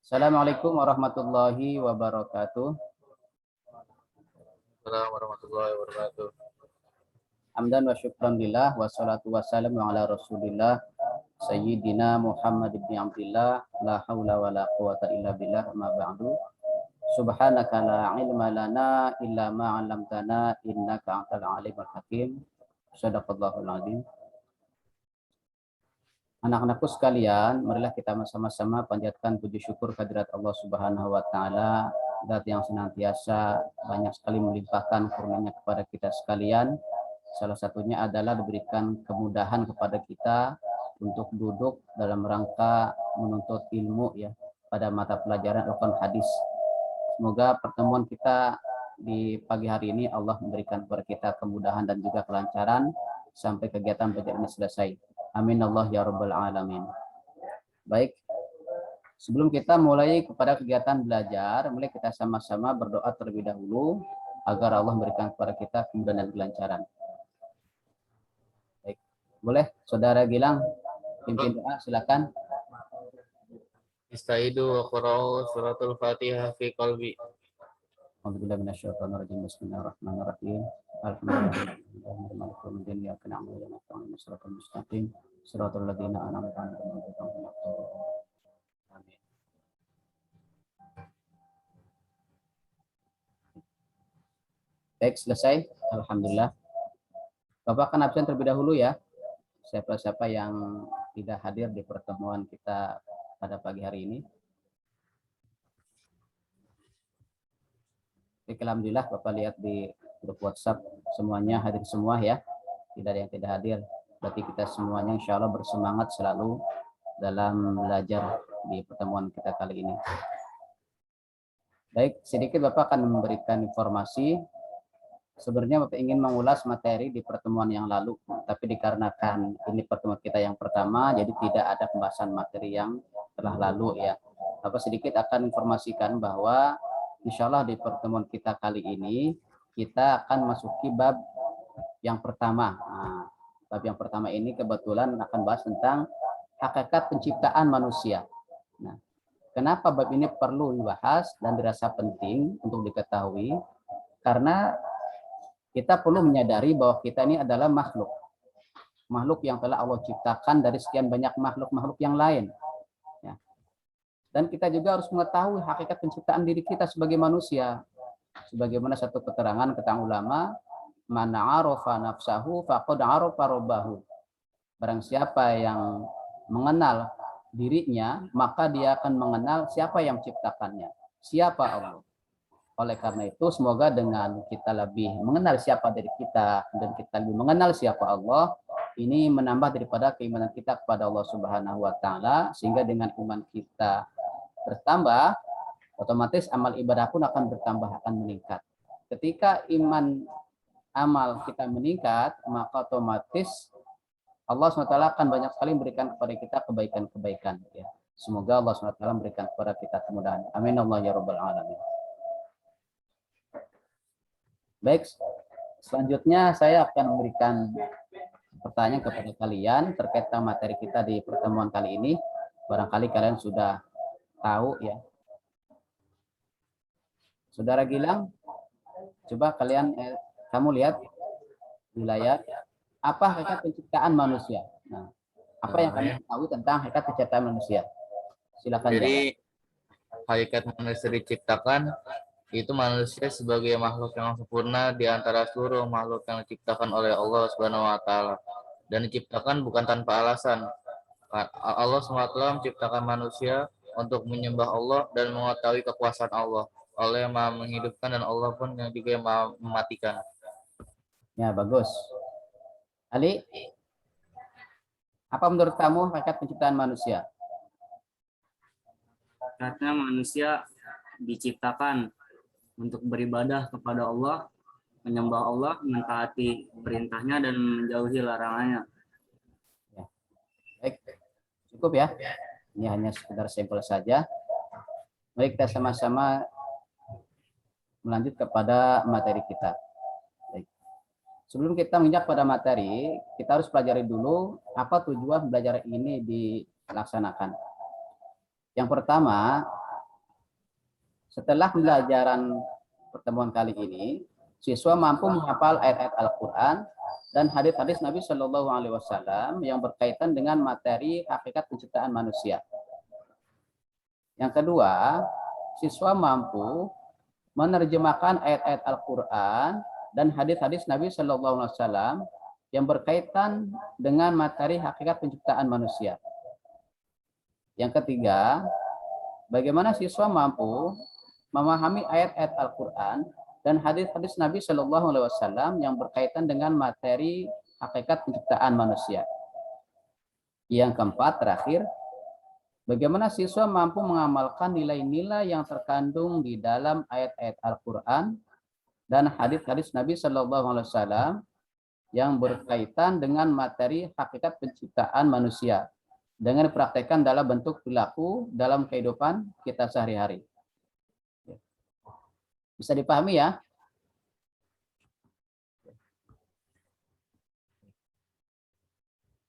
Assalamualaikum warahmatullahi wabarakatuh. Assalamualaikum warahmatullahi wabarakatuh. Hamdan wa syukran lillah wassalatu wassalamu ala rasulillah Sayyidina Muhammad ibn Abdillah la hawla wa la quwata illa billah ma ba'du. Subhanaka la ilma lana illa ma 'allamtana innaka antal alimul hakim. Shadaqallahul azim. Anak-anakku sekalian, marilah kita sama-sama panjatkan puji syukur kehadirat Allah Subhanahu wa taala, zat yang senantiasa banyak sekali melimpahkan karunia kepada kita sekalian. Salah satunya adalah diberikan kemudahan kepada kita untuk duduk dalam rangka menuntut ilmu ya pada mata pelajaran Al-Quran hadis. Semoga pertemuan kita di pagi hari ini Allah memberikan kepada kita kemudahan dan juga kelancaran sampai kegiatan belajar ini selesai. Amin Allah ya rabbal alamin. Baik, sebelum kita mulai kepada kegiatan belajar, mulai kita sama-sama berdoa terlebih dahulu agar Allah memberikan kepada kita kemudahan dan kelancaran. Baik, boleh Saudara Gilang pimpin doa, silakan. Istaidu wa qra'u suratul Fatihah fi qalbi. Alhamdulillah minasyaitonir rajim. Bismillahirrahmanirrahim. Alhamdulillah ya kana na'budu wa nasta'inu siratal mustaqim siratal ladzina an'amta 'alaihim ghairil maghdubi 'alaihim. Amin. Baik, selesai. Alhamdulillah. Bapak akan absen terlebih dahulu ya. Siapa-siapa yang tidak hadir di pertemuan kita pada pagi hari ini. Oke, alhamdulillah Bapak lihat di grup WhatsApp semuanya hadir semua ya. Tidak ada yang tidak hadir. Berarti kita semuanya insya Allah bersemangat selalu dalam belajar di pertemuan kita kali ini. Baik, sedikit Bapak akan memberikan informasi. Sebenarnya Bapak ingin mengulas materi di pertemuan yang lalu, tapi dikarenakan ini pertemuan kita yang pertama, jadi tidak ada pembahasan materi yang telah lalu ya. Bapak sedikit akan informasikan bahwa insya Allah di pertemuan kita kali ini, kita akan masuki bab yang pertama. Nah, bab yang pertama ini kebetulan akan bahas tentang hakikat penciptaan manusia. Nah, kenapa bab ini perlu dibahas dan dirasa penting untuk diketahui? Karena kita perlu menyadari bahwa kita ini adalah makhluk. Makhluk yang telah Allah ciptakan dari sekian banyak makhluk-makhluk yang lain. Ya. Dan kita juga harus mengetahui hakikat penciptaan diri kita sebagai manusia. Sebagaimana satu keterangan kata ulama, man 'arafa nafsahu faqad 'arafa rabbahu. Barang siapa yang mengenal dirinya, maka dia akan mengenal siapa yang menciptakannya, siapa Allah. Oleh karena itu, semoga dengan kita lebih mengenal siapa diri kita dan kita lebih mengenal siapa Allah, ini menambah daripada keimanan kita kepada Allah Subhanahu wa taala, sehingga dengan iman kita bertambah, otomatis amal ibadah pun akan bertambah, akan meningkat. Ketika iman amal kita meningkat, maka otomatis Allah SWT akan banyak sekali memberikan kepada kita kebaikan-kebaikan. Ya. Semoga Allah SWT memberikan kepada kita kemudahan. Amin Allah ya rabbal alamin. Baik, selanjutnya saya akan memberikan pertanyaan kepada kalian terkait dengan materi kita di pertemuan kali ini. Barangkali kalian sudah tahu ya. Saudara Gilang, coba kalian kamu lihat di layar apa hakikat penciptaan manusia. Nah, apa yang kalian tahu tentang hakikat penciptaan manusia? Silakan. Jadi hakikat manusia diciptakan itu manusia sebagai makhluk yang sempurna di antara seluruh makhluk yang diciptakan oleh Allah Subhanahu wa taala, dan diciptakan bukan tanpa alasan. Allah SWT menciptakan manusia untuk menyembah Allah dan mengetahui kekuasaan Allah. Allah yang Maha menghidupkan dan Allah pun yang juga yang Maha mematikan. Ya, bagus. Ali, apa menurut kamu hakikat penciptaan manusia? Karena manusia diciptakan untuk beribadah kepada Allah, menyembah Allah, mentaati perintahnya dan menjauhi larangannya. Ya. Baik, cukup ya. Ini hanya sekedar sampel saja. Mari kita sama-sama melanjut kepada materi kita. Baik. Sebelum kita menginjak pada materi, kita harus pelajari dulu apa tujuan belajar ini dilaksanakan. Yang pertama, setelah pembelajaran pertemuan kali ini, siswa mampu menghafal ayat-ayat Al-Quran dan hadis-hadis Nabi Shallallahu Alaihi Wasallam yang berkaitan dengan materi hakikat penciptaan manusia. Yang kedua, siswa mampu menerjemahkan ayat-ayat Al-Quran dan hadis-hadis Nabi Shallallahu Alaihi Wasallam yang berkaitan dengan materi hakikat penciptaan manusia. Yang ketiga, bagaimana siswa mampu memahami ayat-ayat Al-Quran dan hadis-hadis Nabi Shallallahu Alaihi Wasallam yang berkaitan dengan materi hakikat penciptaan manusia. Yang keempat, terakhir, bagaimana siswa mampu mengamalkan nilai-nilai yang terkandung di dalam ayat-ayat Al-Quran dan hadis-hadis Nabi Shallallahu Alaihi Wasallam yang berkaitan dengan materi hakikat penciptaan manusia dengan dipraktekkan dalam bentuk perilaku dalam kehidupan kita sehari-hari. Bisa dipahami ya?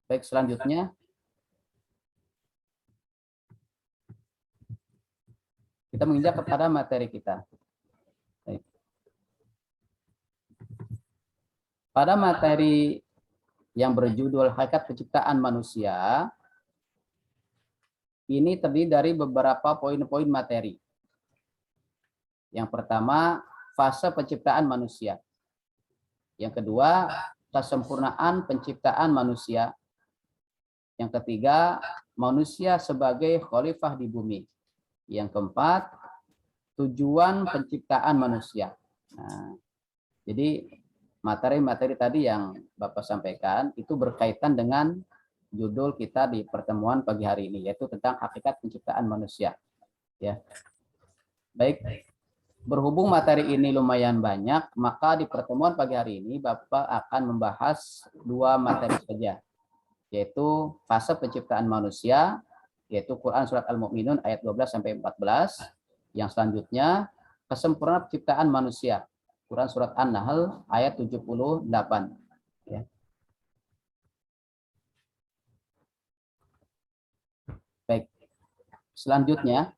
Baik, selanjutnya kita menginjak kepada materi kita. Baik. Pada materi yang berjudul Hakikat Penciptaan Manusia, ini terdiri dari beberapa poin-poin materi. Yang pertama, fase penciptaan manusia. Yang kedua, kesempurnaan penciptaan manusia. Yang ketiga, manusia sebagai khalifah di bumi. Yang keempat, tujuan penciptaan manusia. Nah, jadi materi-materi tadi yang Bapak sampaikan itu berkaitan dengan judul kita di pertemuan pagi hari ini, yaitu tentang hakikat penciptaan manusia. Ya, baik. Berhubung materi ini lumayan banyak, maka di pertemuan pagi hari ini Bapak akan membahas dua materi saja, yaitu fase penciptaan manusia, yaitu Quran Surat Al-Mu'minun ayat 12-14. Yang selanjutnya, kesempurnaan penciptaan manusia, Quran Surat An-Nahl ayat 78. Ya. Baik, selanjutnya,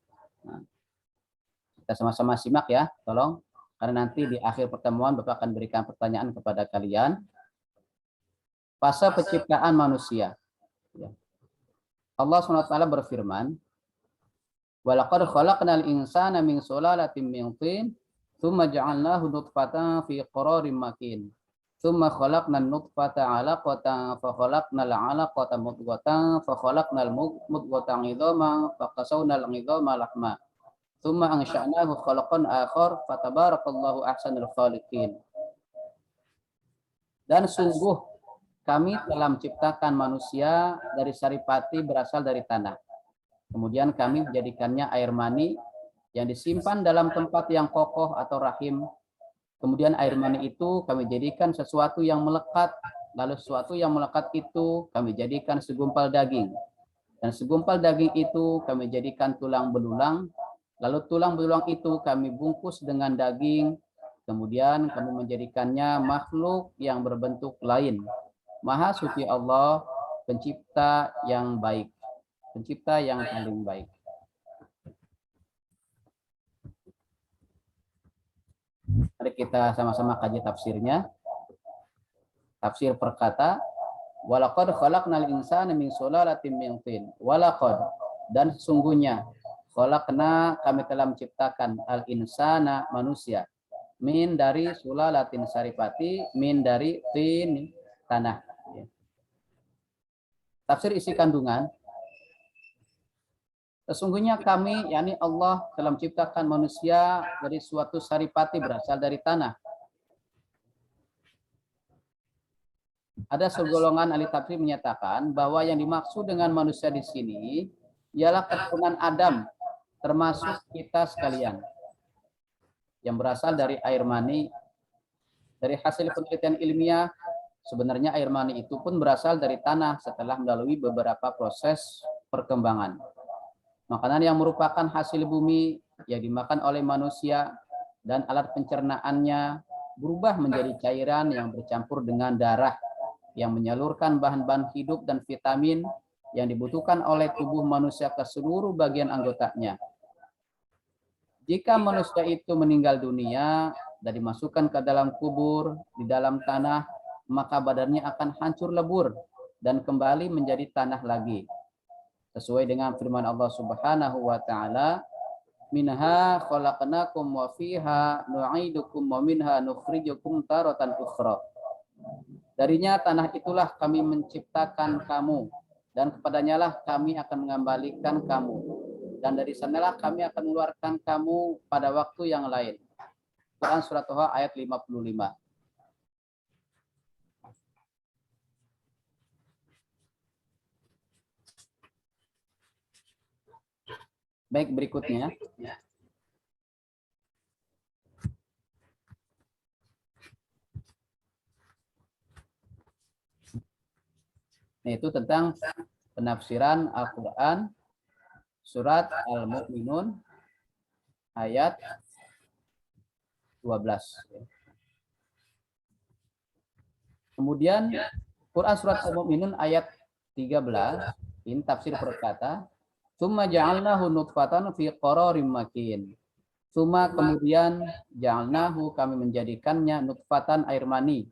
kita sama-sama simak ya, tolong. Karena nanti di akhir pertemuan Bapak akan berikan pertanyaan kepada kalian. Fase penciptaan manusia. Ya. Allah SWT berfirman, "Walaqad khalaqnal insana min sulalatin min tin, tsumma ja'alnahu nutfatan fi qararin makin. Tsumma khalaqnan nutfata 'alaqatan fa khalaqnal 'alaqata mudghatan fa khalaqnal mudghata 'idhaman fa qasawnal 'idhama lahma. Tsumma ansha'nahu khalaqan akhar fatabarakallahu ahsanul khaliqin." Dan sungguh kami telah menciptakan manusia dari saripati berasal dari tanah. Kemudian kami menjadikannya air mani yang disimpan dalam tempat yang kokoh atau rahim. Kemudian air mani itu kami jadikan sesuatu yang melekat. Lalu sesuatu yang melekat itu kami jadikan segumpal daging. Dan segumpal daging itu kami jadikan tulang belulang. Lalu tulang belulang itu kami bungkus dengan daging. Kemudian kami menjadikannya makhluk yang berbentuk lain. Maha suci Allah, pencipta yang baik. Pencipta yang paling baik. Mari kita sama-sama kaji tafsirnya. Tafsir perkata, "Walaqad khalaqnal insana min sulalatin min tin." Walaqad, dan sesungguhnya khalaqna, kami telah menciptakan al-insana, manusia, min dari sulalatin saripati, min dari tin, tanah. Tafsir isi kandungan, sesungguhnya kami, yakni Allah, telah menciptakan manusia dari suatu saripati berasal dari tanah. Ada segolongan ahli tafsir menyatakan bahwa yang dimaksud dengan manusia di sini ialah keturunan Adam, termasuk kita sekalian, yang berasal dari air mani. Dari hasil penelitian ilmiah, sebenarnya air mani itu pun berasal dari tanah setelah melalui beberapa proses perkembangan. Makanan yang merupakan hasil bumi yang dimakan oleh manusia dan alat pencernaannya berubah menjadi cairan yang bercampur dengan darah yang menyalurkan bahan-bahan hidup dan vitamin yang dibutuhkan oleh tubuh manusia ke seluruh bagian anggotanya. Jika manusia itu meninggal dunia dan dimasukkan ke dalam kubur di dalam tanah, maka badannya akan hancur lebur dan kembali menjadi tanah lagi. Sesuai dengan firman Allah Subhanahu wa taala, "Minha khalaqnakum wa fiha nu'idukum wa minha nukhrijukum taratan ukhra." Darinya tanah itulah kami menciptakan kamu dan kepadanya lah kami akan mengembalikan kamu. Dan dari sanalah kami akan mengeluarkan kamu pada waktu yang lain. Quran Surat Toha ayat 55. Baik, berikutnya. Nah, itu tentang penafsiran Al-Quran Surat Al-Mu'minun ayat 12. Kemudian Quran Surat Al-Mu'minun ayat 13, ini tafsir berkata, "Tsumma ja'alnahu nutfatan fi qararim makin." Tsumma kemudian ja'alnahu kami menjadikannya nutfatan air mani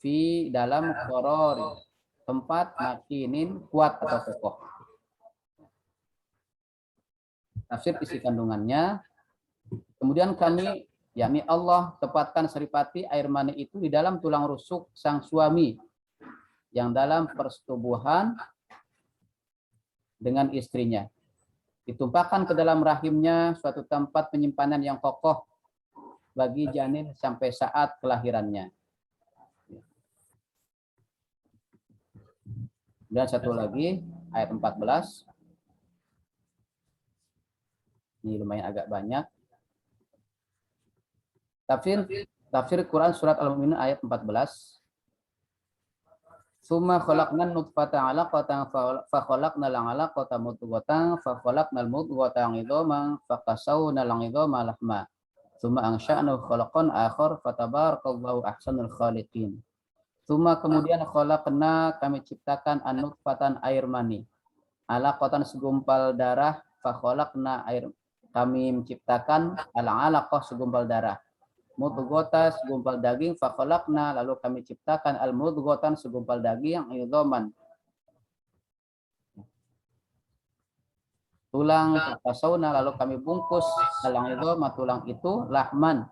fi dalam qaror tempat makinin kuat atau kokoh. Tafsir isi kandungannya, kemudian kami, yakni Allah, tepatkan seripati air mani itu di dalam tulang rusuk sang suami yang dalam persetubuhan dengan istrinya. Ditumpahkan ke dalam rahimnya suatu tempat penyimpanan yang kokoh bagi janin sampai saat kelahirannya. Dan satu lagi, ayat 14. Ini lumayan agak banyak. Tafsir Quran Surat Al-Mu'minun ayat 14. Summa khalaqnan nutfata 'alaqatan fa khalaqnal 'alaqata mudghatan fa khalaqnal mudghata 'idhaman fa qasawnal 'idhama lahma. Summa ansha'nahu khalaqan akhar fatabarakallahu ahsanul khaliqin. Summa kemudian khalaqna kami ciptakan an-nutfatan air mani. 'Alaqatan segumpal darah fa khalaqna air kami menciptakan al-'alaqah segumpal darah. Mudghata segumpal daging fa khalaqna lalu kami ciptakan al-mudghatan segumpal daging idhaman tulang fasauna lalu kami bungkus al-idhama tulang itu lahman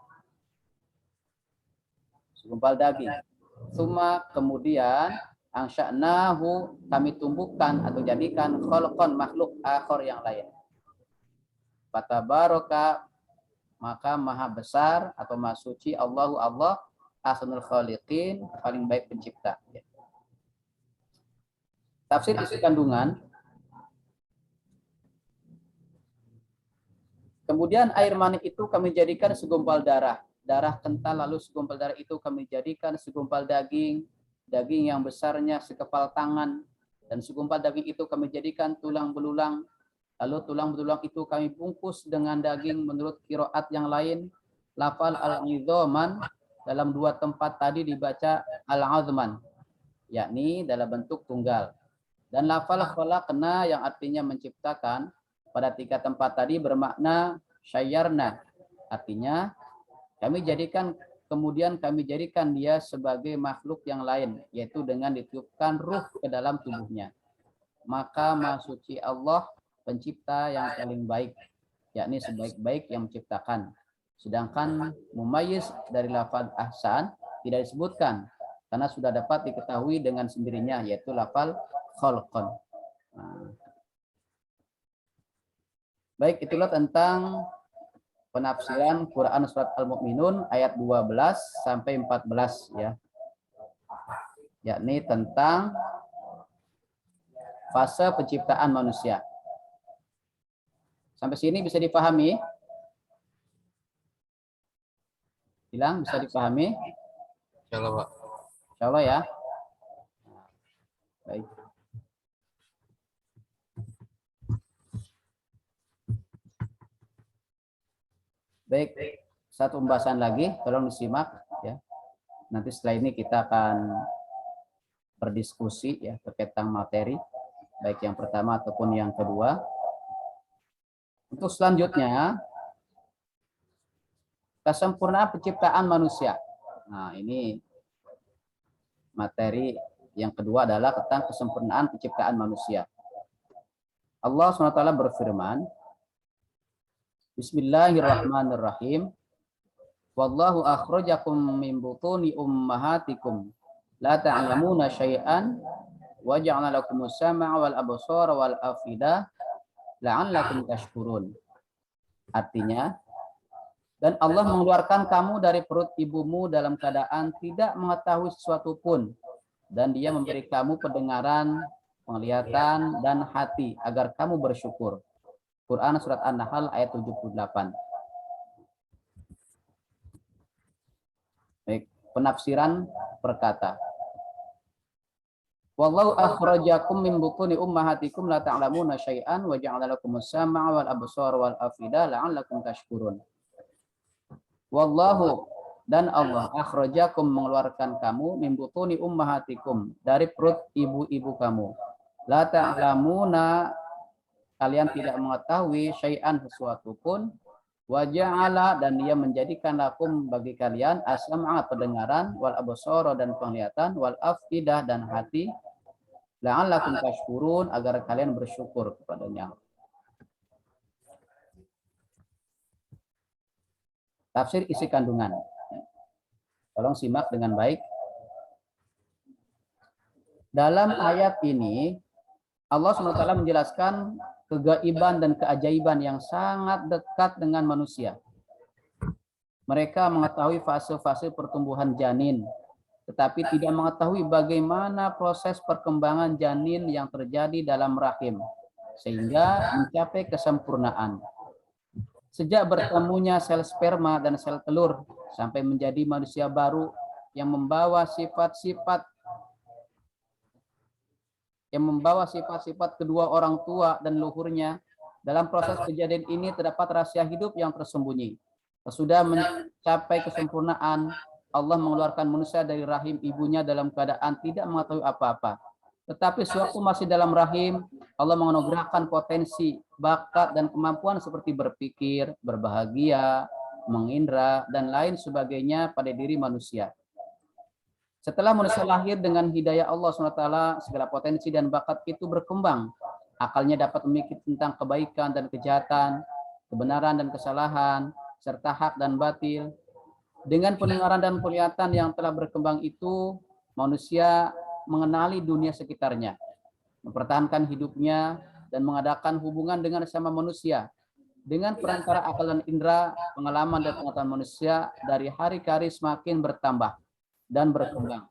segumpal daging. Summa kemudian angsya'nahu kami tumbuhkan atau jadikan khalqan makhluk akhar yang lain. Fatabaraka maka maha besar atau maha suci Allahu Allah ahsanul khaliqin paling baik pencipta. Tafsir isi kandungan. Kemudian air mani itu kami jadikan segumpal darah. Darah kental lalu segumpal darah itu kami jadikan segumpal daging. Daging yang besarnya sekepal tangan. Dan segumpal daging itu kami jadikan tulang belulang. Lalu tulang belulang itu kami bungkus dengan daging menurut qiraat yang lain. Lafal al-idhaman dalam dua tempat tadi dibaca al-azman. Yakni dalam bentuk tunggal. Dan lafal khalaqna yang artinya menciptakan pada tiga tempat tadi bermakna syayyarna. Artinya kami jadikan kemudian kami jadikan dia sebagai makhluk yang lain. Yaitu dengan ditiupkan ruh ke dalam tubuhnya. Maka maha suci Allah pencipta yang paling baik, yakni sebaik-baik yang menciptakan. Sedangkan mumayyiz dari lafaz ahsan tidak disebutkan karena sudah dapat diketahui dengan sendirinya, yaitu lafaz khalqan. Baik, itulah tentang penafsiran Quran Surat Al-Mu'minun ayat 12 sampai 14 ya. Yakni tentang fase penciptaan manusia. Sampai sini bisa dipahami? Bilang bisa dipahami? Insyaallah, Pak. Insyaallah ya. Baik. Baik, satu pembahasan lagi, tolong disimak ya. Nanti setelah ini kita akan berdiskusi ya terkait tentang materi. baik yang pertama ataupun yang kedua. Untuk selanjutnya, kesempurnaan penciptaan manusia. Nah, ini materi yang kedua adalah tentang kesempurnaan penciptaan manusia. Allah SWT berfirman, Bismillahirrahmanirrahim. Wallahu akhrajakum min butuni ummahatikum la ta'lamuna syai'an wa ja'ala lakumus sam'a wal absara wal afidah la'allakum tashkurun. Artinya, dan Allah mengeluarkan kamu dari perut ibumu dalam keadaan tidak mengetahui sesuatu pun, dan Dia memberi kamu pendengaran, penglihatan, dan hati agar kamu bersyukur. Quran Surat An-Nahl ayat 78. Baik, penafsiran berkata, Wallahu akhrajakum min butuni ummahatikum la ta'lamuna syai'an wa ja'ala lakumus sam'a wal absara wal afidah la'allakum tashkurun. Wallahu, dan Allah akhrajakum mengeluarkan kamu min butuni ummahatikum dari perut ibu-ibu kamu. La ta'lamuna, kalian tidak mengetahui syai'an sesuatu pun, wa ja'ala, dan Dia menjadikan lakum bagi kalian as-sam'a pendengaran, wal absara dan penglihatan, wal afidah dan hati, la'allakum tashkurun agar kalian bersyukur kepadanya. Tafsir isi kandungan. Tolong simak dengan baik. Dalam ayat ini, Allah SWT menjelaskan kegaiban dan keajaiban yang sangat dekat dengan manusia. Mereka mengetahui fase-fase pertumbuhan janin, tetapi tidak mengetahui bagaimana proses perkembangan janin yang terjadi dalam rahim, sehingga mencapai kesempurnaan. Sejak bertemunya sel sperma dan sel telur sampai menjadi manusia baru yang membawa sifat-sifat kedua orang tua dan luhurnya. Dalam proses kejadian ini terdapat rahasia hidup yang tersembunyi. Sesudah mencapai kesempurnaan, Allah mengeluarkan manusia dari rahim ibunya dalam keadaan tidak mengetahui apa-apa. Tetapi sewaktu masih dalam rahim, Allah menganugerahkan potensi, bakat, dan kemampuan seperti berpikir, berbahagia, mengindra, dan lain sebagainya pada diri manusia. Setelah manusia lahir dengan hidayah Allah SWT, segala potensi dan bakat itu berkembang. Akalnya dapat memikir tentang kebaikan dan kejahatan, kebenaran dan kesalahan, serta hak dan batil. Dengan pendengaran dan penglihatan yang telah berkembang itu, manusia mengenali dunia sekitarnya, mempertahankan hidupnya, dan mengadakan hubungan dengan sesama manusia. Dengan perantara akal dan indera, pengalaman dan pengetahuan manusia dari hari ke hari semakin bertambah dan berkembang.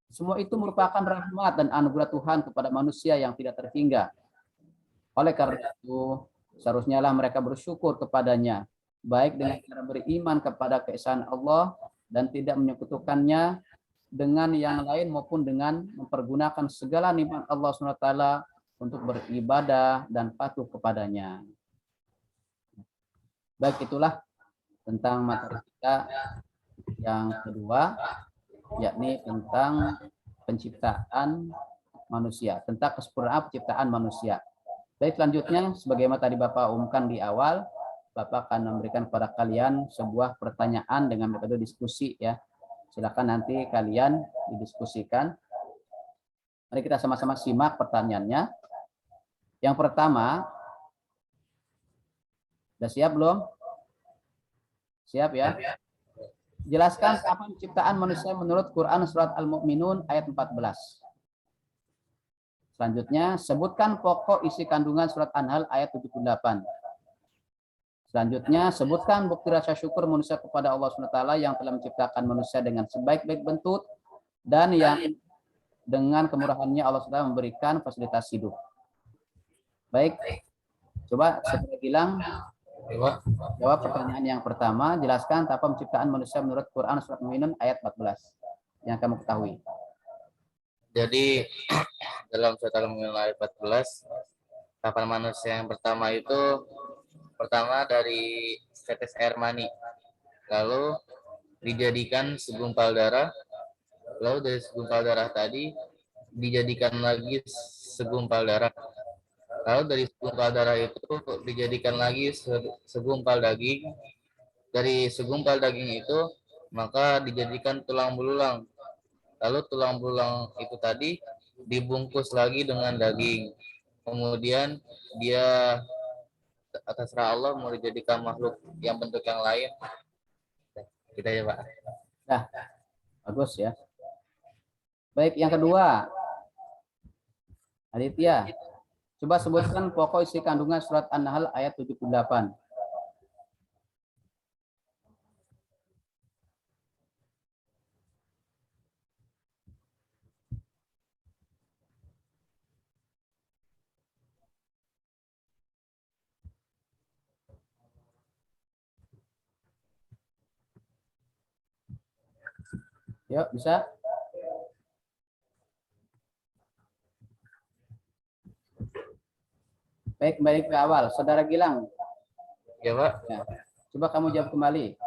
Semua itu merupakan rahmat dan anugerah Tuhan kepada manusia yang tidak terhingga. Oleh karena itu, seharusnya lah mereka bersyukur kepadanya, baik dengan cara beriman kepada keesaan Allah dan tidak menyekutukannya dengan yang lain maupun dengan mempergunakan segala nikmat Allah SWT untuk beribadah dan patuh kepadanya. Baik, itulah tentang materi kita yang kedua, yakni tentang penciptaan manusia, tentang kesempurnaan penciptaan manusia. Baik, selanjutnya sebagaimana tadi Bapak umumkan di awal, Bapak akan memberikan kepada kalian sebuah pertanyaan dengan metode diskusi ya. Silakan nanti kalian didiskusikan. Mari kita sama-sama simak pertanyaannya. Yang pertama, sudah siap belum? Siap ya? Jelaskan apa penciptaan manusia menurut Quran Surat Al-Mu'minun ayat 14. Selanjutnya, sebutkan pokok isi kandungan Surat An-Nahl ayat 78. Selanjutnya, sebutkan bukti rasa syukur manusia kepada Allah SWT yang telah menciptakan manusia dengan sebaik-baik bentuk dan yang dengan kemurahannya Allah SWT memberikan fasilitas hidup. Baik, coba segera bilang jawab pertanyaan yang pertama. Jelaskan tentang penciptaan manusia menurut Quran Surat Al-Mu'minun ayat 14 yang kamu ketahui. Jadi dalam Surat Al-Mu'minun ayat 14, tahapan manusia yang pertama itu pertama dari tetes air mani, lalu dijadikan segumpal darah, lalu dari segumpal darah tadi dijadikan lagi segumpal darah. Lalu dari segumpal darah itu dijadikan lagi segumpal daging. Dari segumpal daging itu maka dijadikan tulang belulang. Lalu tulang belulang itu tadi dibungkus lagi dengan daging. Kemudian dia atas Allah mau dijadikan makhluk yang bentuk yang lain. Kita ya Pak. Nah, bagus ya. Baik, yang kedua, Aditya, coba sebutkan pokok isi kandungan surat An-Nahl ayat 78. Yuk, bisa? Baik, kembali ke awal. Saudara Gilang, Ya Pak. ya, coba kamu jawab kembali.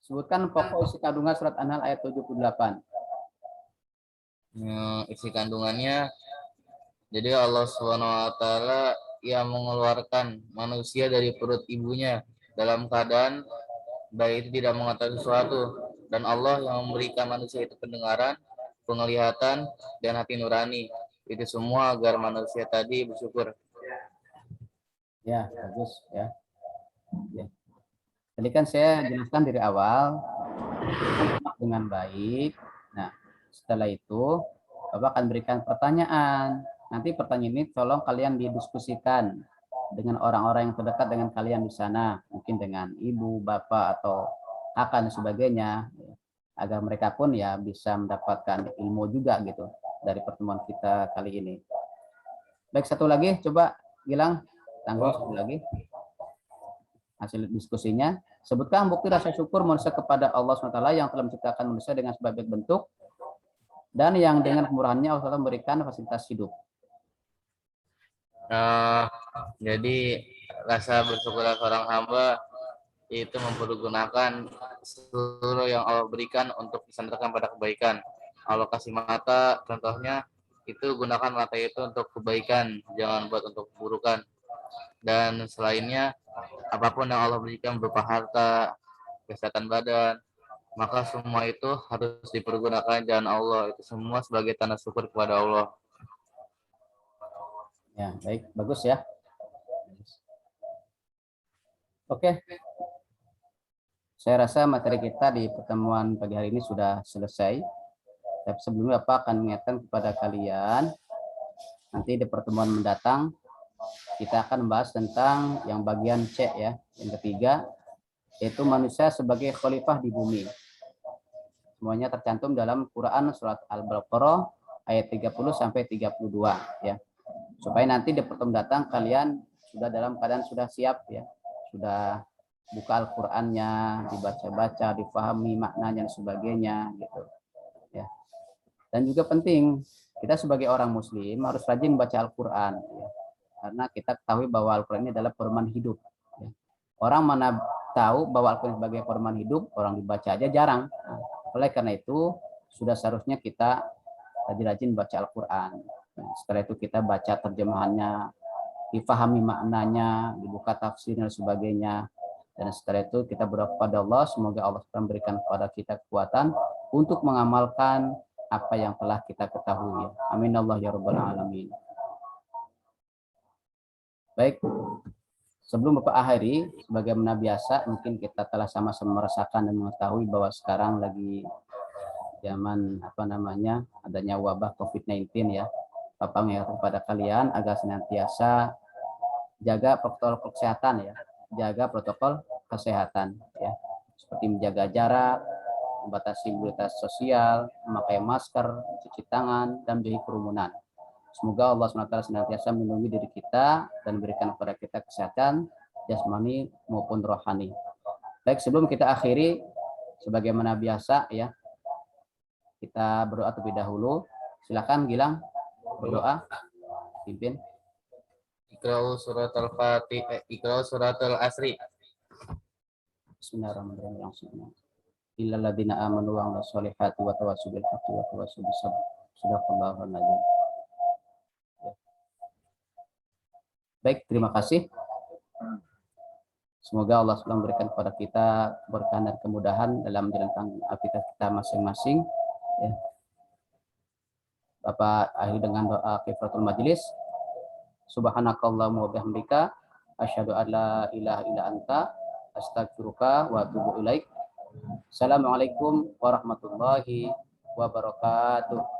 Sebutkan pokok isi kandungan surat An-Nahl ayat 78. Isi kandungannya, jadi Allah SWT yang mengeluarkan manusia dari perut ibunya dalam keadaan bayi itu tidak mengetahui sesuatu, dan Allah yang memberikan manusia itu pendengaran, penglihatan, dan hati nurani. Itu semua agar manusia tadi bersyukur. Ya, bagus ya. Ya. Tadi kan saya jelaskan dari awal dengan baik. Nah, setelah itu Bapak akan berikan pertanyaan. Nanti pertanyaan ini tolong kalian didiskusikan dengan orang-orang yang terdekat dengan kalian di sana, mungkin dengan ibu, bapak, atau kakak dan sebagainya, agar mereka pun ya bisa mendapatkan ilmu juga gitu dari pertemuan kita kali ini. Baik, satu lagi, coba Gilang, tanggung satu lagi hasil diskusinya. Sebutkan bukti rasa syukur manusia kepada Allah SWT yang telah menciptakan manusia dengan sebagai bentuk dan yang dengan kemurahannya Allah SWT memberikan fasilitas hidup. Jadi rasa bersyukur seorang hamba itu mempergunakan seluruh yang Allah berikan untuk disandarkan pada kebaikan. Allah kasih mata, contohnya itu gunakan mata itu untuk kebaikan, jangan buat untuk keburukan. Dan selainnya, apapun yang Allah berikan berupa harta, kesehatan badan, maka semua itu harus dipergunakan jalan Allah. Itu semua sebagai tanda syukur kepada Allah. Ya, baik, bagus ya. Oke. Saya rasa materi kita di pertemuan pagi hari ini sudah selesai. Tapi sebelumnya Bapak akan mengingatkan kepada kalian, nanti di pertemuan mendatang kita akan membahas tentang yang bagian C ya, yang ketiga, yaitu manusia sebagai khalifah di bumi. Semuanya tercantum dalam Quran surat Al-Baqarah ayat 30 sampai 32 ya. Supaya nanti di pertemuan datang kalian sudah dalam keadaan sudah siap ya, sudah buka Al-Qur'annya, dibaca-baca, difahami maknanya dan sebagainya gitu. Ya. Dan juga penting kita sebagai orang muslim harus rajin baca Al-Qur'an ya. Karena kita ketahui bahwa Al-Qur'an ini adalah firman hidup ya. Orang mana tahu bahwa Al-Qur'an sebagai firman hidup, orang dibaca aja jarang. Nah, oleh karena itu sudah seharusnya kita rajin-rajin baca Al-Qur'an. Nah, setelah itu kita baca terjemahannya, difahami maknanya, dibuka tafsirnya dan sebagainya. Dan setelah itu kita berdoa kepada Allah, semoga Allah memberikan kepada kita kekuatan untuk mengamalkan apa yang telah kita ketahui. Amin Allah ya rabbal alamin. Baik, sebelum Bapak akhiri, sebagaimana biasa, mungkin kita telah sama-sama merasakan dan mengetahui bahwa sekarang lagi zaman adanya wabah COVID-19 ya. Bapak mengingatkan kepada kalian agar senantiasa jaga protokol kesehatan ya, jaga protokol kesehatan ya, seperti menjaga jarak, membatasi mobilitas sosial, memakai masker, cuci tangan, dan menjauhi kerumunan. Semoga Allah SWT senantiasa melindungi diri kita dan memberikan kepada kita kesehatan jasmani maupun rohani. Baik, sebelum kita akhiri, sebagaimana biasa ya, kita berdoa terlebih dahulu. Silakan Gilang berdoa, pimpin. Iqra'u surat al-Fatihah, Iqra'u surat al-Asri. Bismillahirrahmanirrahim. Illal ladzina amanu wa amilus solihati wa tawassaw bil haqqi wa tawassaw bis sabr. Shadaqallahul adzim. Baik, terima kasih. Semoga Allah SWT memberikan kepada kita keberkahan dan kemudahan dalam menjalankan aktivitas kita masing-masing. Ya. Bapak akhiri dengan doa kifaratul majelis. Subhanakallahumma wa bihamdika asyhadu an la ilaha illa anta astaghfiruka wa atubu ilaik. Assalamualaikum warahmatullahi wabarakatuh.